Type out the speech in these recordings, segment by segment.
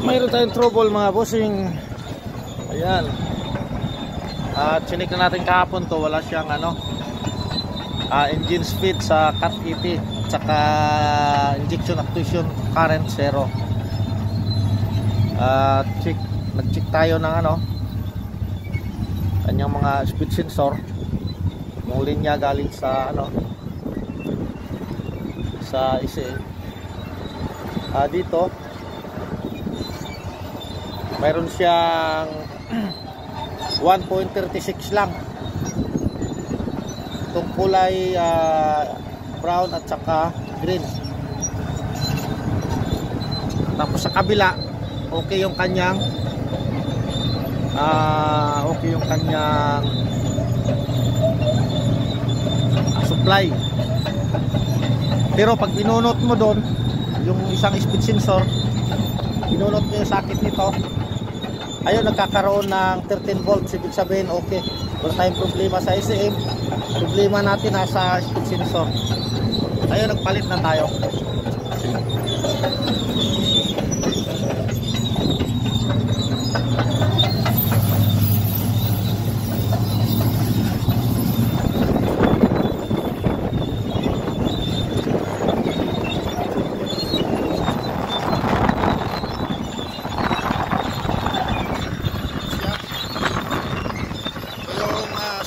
Mayroon tayong trouble mga bossing. Ayan. At chinik na natin kahapon to, wala siyang engine speed sa cat 80, tsaka injection actuation current 0. Nag-check tayo ng kanyang mga speed sensor. Yung linya galing sa sa ICE. Dito mayroon siyang 1.36 lang. Itong kulay brown at saka green. Tapos sa kabila okay yung kanyang supply. Pero pag binunot mo doon yung isang speed sensor, binunot mo yung sakit nito, ayun, nagkakaroon ng 13 volts. Ibig sabihin okay, wala tayong problema sa ICM. Problema natin nasa speed sensor. Ayun, nagpalit na tayo.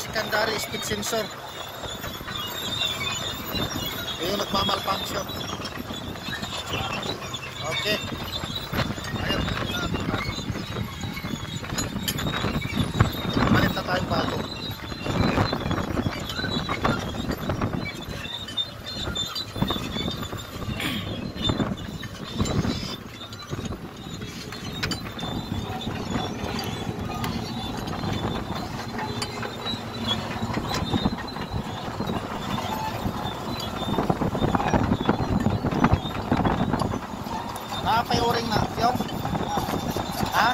Secondary speed sensor yung nagmamalfunction. Okay, ayun, palit na tayong bago. Pay-o-ring na, yung? Ha?